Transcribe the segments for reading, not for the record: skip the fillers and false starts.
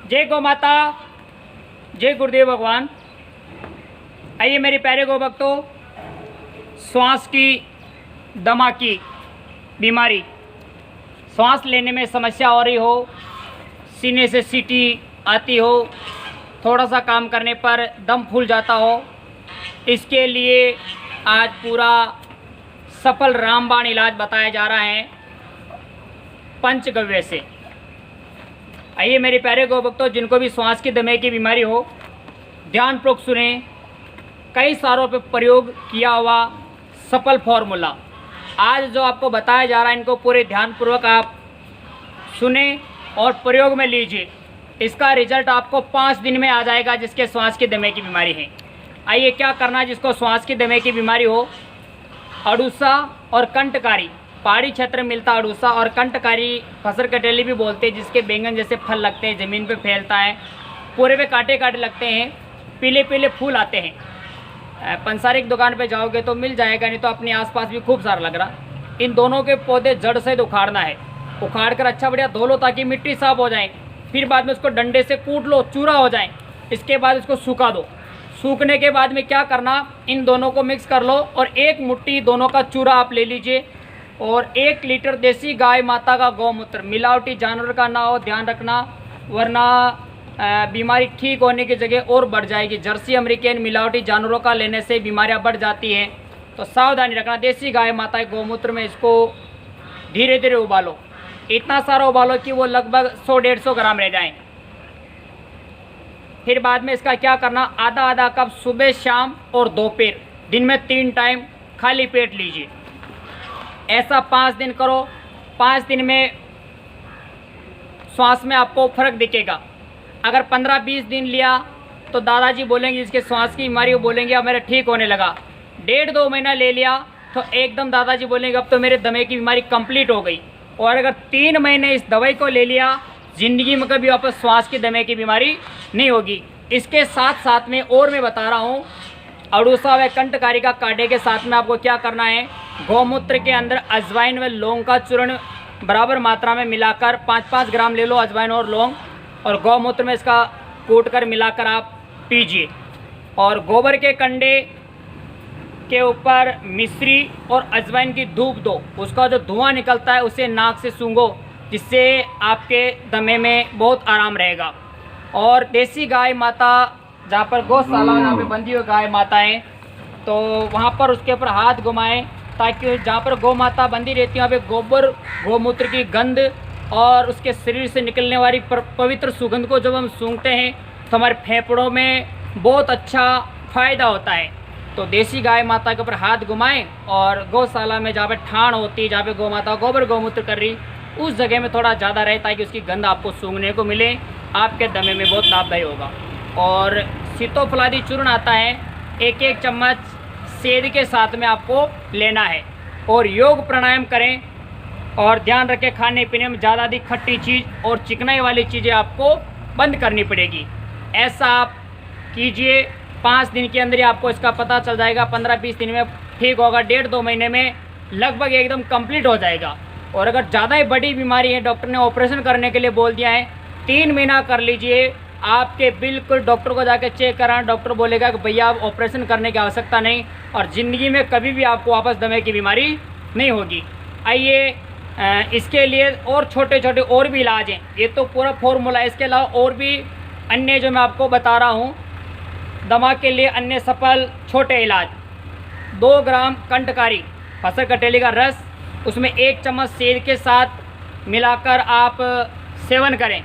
जय गौ माता, जय गुरुदेव भगवान। आइए मेरे प्यारे गौ भक्तों, श्वास की दमा की बीमारी, सांस लेने में समस्या हो रही हो, सीने से सीटी आती हो, थोड़ा सा काम करने पर दम फूल जाता हो, इसके लिए आज पूरा सफल रामबाण इलाज बताया जा रहा है पंचगव्य से। आइए मेरे प्यारे गौ भक्तों, जिनको भी श्वास की दमे की बीमारी हो, ध्यानपूर्वक सुने। कई सारों पे प्रयोग किया हुआ सफल फॉर्मूला आज जो आपको बताया जा रहा है, इनको पूरे ध्यानपूर्वक आप सुने और प्रयोग में लीजिए। इसका रिजल्ट आपको 5 दिन में आ जाएगा, जिसके श्वास की दमे की बीमारी है। आइए क्या करना है, जिसको श्वास की दमे की बीमारी हो, अड़ूसा और कंटकारी, पहाड़ी क्षेत्र में मिलता अड़ूसा और कंटकारी फसर कटेली भी बोलते हैं, जिसके बैंगन जैसे फल लगते हैं, ज़मीन पे फैलता है, पूरे पे कांटे कांटे लगते हैं, पीले पीले फूल आते हैं। पंसारी की दुकान पे जाओगे तो मिल जाएगा, नहीं तो अपने आसपास भी खूब सारा लग रहा। इन दोनों के पौधे जड़ से उखाड़ना है, उखाड़ कर अच्छा बढ़िया धो लो ताकि मिट्टी साफ हो जाए। फिर बाद में उसको डंडे से कूट लो, चूरा हो जाए। इसके बाद इसको सूखा दो। सूखने के बाद में क्या करना, इन दोनों को मिक्स कर लो और 1 मुट्ठी दोनों का चूरा आप ले लीजिए और 1 लीटर देसी गाय माता का गौमूत्र, मिलावटी जानवर का ना हो, ध्यान रखना, वरना बीमारी ठीक होने की जगह और बढ़ जाएगी। जर्सी अमेरिकन मिलावटी जानवरों का लेने से बीमारियां बढ़ जाती हैं, तो सावधानी रखना। देसी गाय माता के गौमूत्र में इसको धीरे धीरे उबालो, इतना सारा उबालो कि वो लगभग 100-150 ग्राम रह जाएं। फिर बाद में इसका क्या करना, आधा आधा कप सुबह शाम और दोपहर, दिन में 3 टाइम खाली पेट लीजिए। ऐसा 5 दिन करो। 5 दिन में श्वास में आपको फर्क दिखेगा। अगर 15-20 दिन लिया तो दादाजी बोलेंगे, जिसके श्वास की बीमारी वो बोलेंगे अब मेरा ठीक होने लगा। 1.5-2 महीना ले लिया तो एकदम दादाजी बोलेंगे अब तो मेरे दमे की बीमारी कंप्लीट हो गई। और अगर 3 महीने इस दवाई को ले लिया, ज़िंदगी में कभी वापस श्वास की दमे की बीमारी नहीं होगी। इसके साथ साथ में और मैं बता रहा हूँ, अड़ूसा व कंटकारी का काढ़े के साथ में आपको क्या करना है, गौमूत्र के अंदर अजवाइन व लौंग का चूर्ण बराबर मात्रा में मिलाकर 5-5 ग्राम ले लो, अजवाइन और लौंग, और गौमूत्र में इसका कूट कर मिलाकर आप पीजिए। और गोबर के कंडे के ऊपर मिश्री और अजवाइन की धूप दो, उसका जो धुआं निकलता है उसे नाक से सूंघो, जिससे आपके दमे में बहुत आराम रहेगा। और देसी गाय माता जहाँ पर गौशाला जहाँ पे बंधी हुई गाय माताएँ, तो वहाँ पर उसके ऊपर हाथ घुमाएं, ताकि जहाँ पर गौ माता बंधी रहती है वहाँ पे गोबर गौमूत्र की गंध और उसके शरीर से निकलने वाली पवित्र सुगंध को जब हम सूंघते हैं तो हमारे फेफड़ों में बहुत अच्छा फ़ायदा होता है। तो देसी गाय माता के ऊपर हाथ घुमाएं और गौशाला में जहाँ पे ठाण होती है, जहाँ पे गौ माता गोबर गौमूत्र कर रही, उस जगह में थोड़ा ज़्यादा रहे ताकि उसकी गंध आपको सूंघने को मिले, आपके दमे में बहुत लाभदायी होगा। और सीतोफलादी चूर्ण आता है, 1-1 चम्मच सेध के साथ में आपको लेना है। और योग प्राणायाम करें और ध्यान रखें, खाने पीने में ज़्यादा अधिक खट्टी चीज़ और चिकनाई वाली चीज़ें आपको बंद करनी पड़ेगी। ऐसा आप कीजिए, 5 दिन के अंदर ही आपको इसका पता चल जाएगा। 15-20 दिन में ठीक होगा, 1.5-2 महीने में लगभग एकदम कंप्लीट हो जाएगा। और अगर ज़्यादा ही बड़ी बीमारी है, डॉक्टर ने ऑपरेशन करने के लिए बोल दिया है, 3 महीना कर लीजिए। आपके बिल्कुल डॉक्टर को जाकर चेक कराएं, डॉक्टर बोलेगा कि भैया आप ऑपरेशन करने की आवश्यकता नहीं, और ज़िंदगी में कभी भी आपको वापस दमे की बीमारी नहीं होगी। आइए इसके लिए और छोटे छोटे और भी इलाज हैं, ये तो पूरा फॉर्मूला है। इसके अलावा और भी अन्य जो मैं आपको बता रहा हूँ दमा के लिए, अन्य सफल छोटे इलाज, 2 ग्राम कंटकारी फसर कटेली का रस, उसमें 1 चम्मच सेध के साथ मिलाकर आप सेवन करें।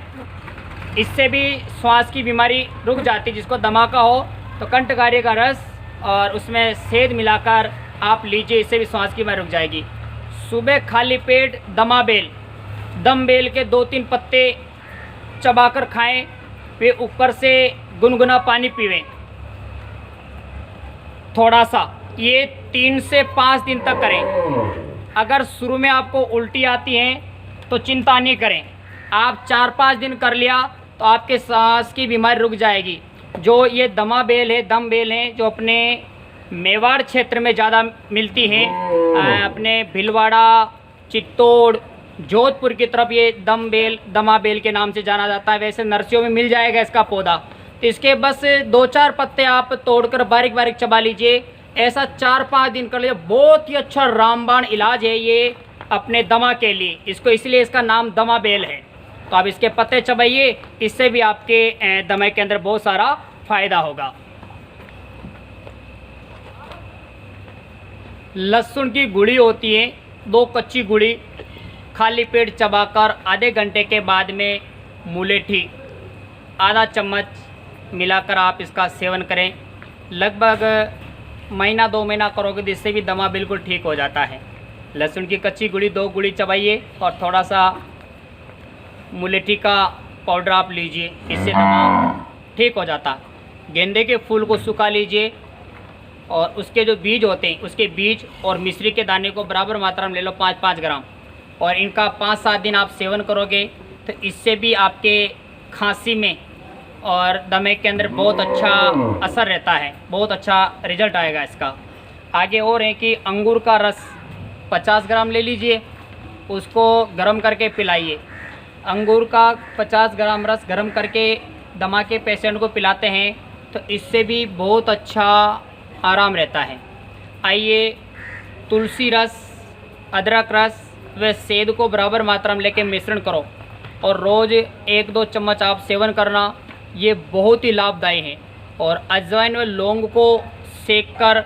इससे भी श्वास की बीमारी रुक जाती है। जिसको दमा का हो तो कंटकारी का रस और उसमें सेध मिलाकर आप लीजिए, इससे भी श्वास की बीमारी रुक जाएगी। सुबह खाली पेट दम बेल के 2-3 पत्ते चबाकर खाएं, फिर ऊपर से गुनगुना पानी पीवें थोड़ा सा। ये 3 से 5 दिन तक करें। अगर शुरू में आपको उल्टी आती हैं तो चिंता नहीं करें, आप 4-5 दिन कर लिया तो आपके सांस की बीमारी रुक जाएगी। जो ये दम बेल है, जो अपने मेवाड़ क्षेत्र में ज़्यादा मिलती हैं, अपने भीलवाड़ा, चित्तौड़, जोधपुर की तरफ ये दम बेल, दमा बेल के नाम से जाना जाता है। वैसे नर्सरियों में मिल जाएगा इसका पौधा। तो इसके बस 2-4 पत्ते आप तोड़कर बारीक बारीक चबा लीजिए। ऐसा 4-5 दिन कर लीजिए। बहुत ही अच्छा रामबाण इलाज है ये अपने दमा के लिए। इसको इसलिए इसका नाम दमा बेल है। तो आप इसके पत्ते चबाइए, इससे भी आपके दमे के अंदर बहुत सारा फायदा होगा। लहसुन की गुड़ी होती है, 2 कच्ची गुड़ी खाली पेट चबाकर आधे घंटे के बाद में मुलेठी आधा चम्मच मिलाकर आप इसका सेवन करें। लगभग महीना 2 महीना करोगे तो इससे भी दमा बिल्कुल ठीक हो जाता है। लहसुन की कच्ची गुड़ी 2 गुड़ी चबाइए और थोड़ा सा मुलेठी का पाउडर आप लीजिए, इससे दमा ठीक हो जाता। गेंदे के फूल को सुखा लीजिए और उसके जो बीज होते हैं उसके बीज और मिश्री के दाने को बराबर मात्रा में ले लो, 5-5 ग्राम, और इनका 5-7 दिन आप सेवन करोगे तो इससे भी आपके खांसी में और दमे के अंदर बहुत अच्छा असर रहता है, बहुत अच्छा रिजल्ट आएगा इसका। आगे और है कि अंगूर का रस 50 ग्राम ले लीजिए, उसको गर्म करके पिलाइए। अंगूर का 50 ग्राम रस गर्म करके दमा के पेशेंट को पिलाते हैं तो इससे भी बहुत अच्छा आराम रहता है। आइए, तुलसी रस, अदरक रस व सेंध को बराबर मात्रा में लेके मिश्रण करो और रोज़ 1-2 चम्मच आप सेवन करना, ये बहुत ही लाभदायी है। और अजवाइन व लौंग को सेक कर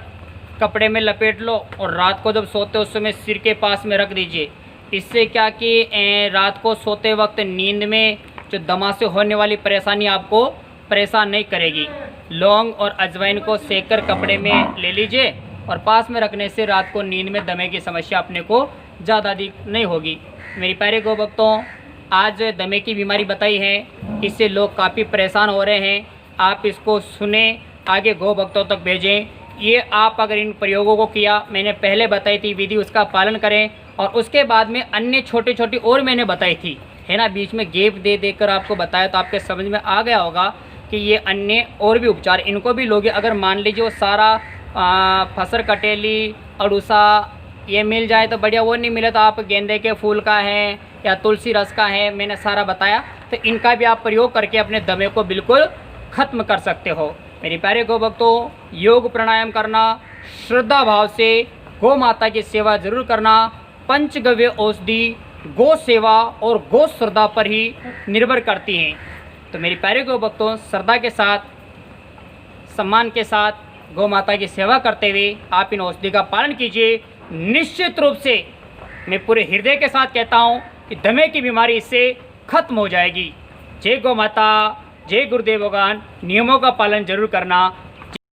कपड़े में लपेट लो और रात को जब सोते हो उस समय सिर के पास में रख दीजिए। इससे क्या कि रात को सोते वक्त नींद में जो दमा से होने वाली परेशानी आपको परेशान नहीं करेगी। लौंग और अजवाइन को सेक कर कपड़े में ले लीजिए और पास में रखने से रात को नींद में दमे की समस्या अपने को ज़्यादा अधिक नहीं होगी। मेरी प्यारे गौ भक्तों, आज दमे की बीमारी बताई है, इससे लोग काफ़ी परेशान हो रहे हैं। आप इसको सुने, आगे गौ भक्तों तक भेजें। ये आप अगर इन प्रयोगों को किया, मैंने पहले बताई थी विधि, उसका पालन करें और उसके बाद में अन्य छोटी छोटी और मैंने बताई थी, है ना, बीच में गैप दे देकर आपको बताया तो आपके समझ में आ गया होगा कि ये अन्य और भी उपचार, इनको भी लोगे। अगर मान लीजिए वो सारा फसर कटेली अड़ूसा ये मिल जाए तो बढ़िया, वो नहीं मिले तो आप गेंदे के फूल का है या तुलसी रस का है, मैंने सारा बताया, तो इनका भी आप प्रयोग करके अपने दमे को बिल्कुल ख़त्म कर सकते हो। मेरे प्यारे गौ भक्तों, योग प्राणायाम करना, श्रद्धा भाव से गौ माता की सेवा जरूर करना। पंचगव्य औषधि गौ सेवा और गौ श्रद्धा पर ही निर्भर करती हैं। तो मेरे प्यारे गौ भक्तों, श्रद्धा के साथ, सम्मान के साथ गौ माता की सेवा करते हुए आप इन औषधि का पालन कीजिए। निश्चित रूप से मैं पूरे हृदय के साथ कहता हूँ कि दमे की बीमारी इससे खत्म हो जाएगी। जय गौ माता, जय गुरुदेव भगवान। नियमों का पालन जरूर करना।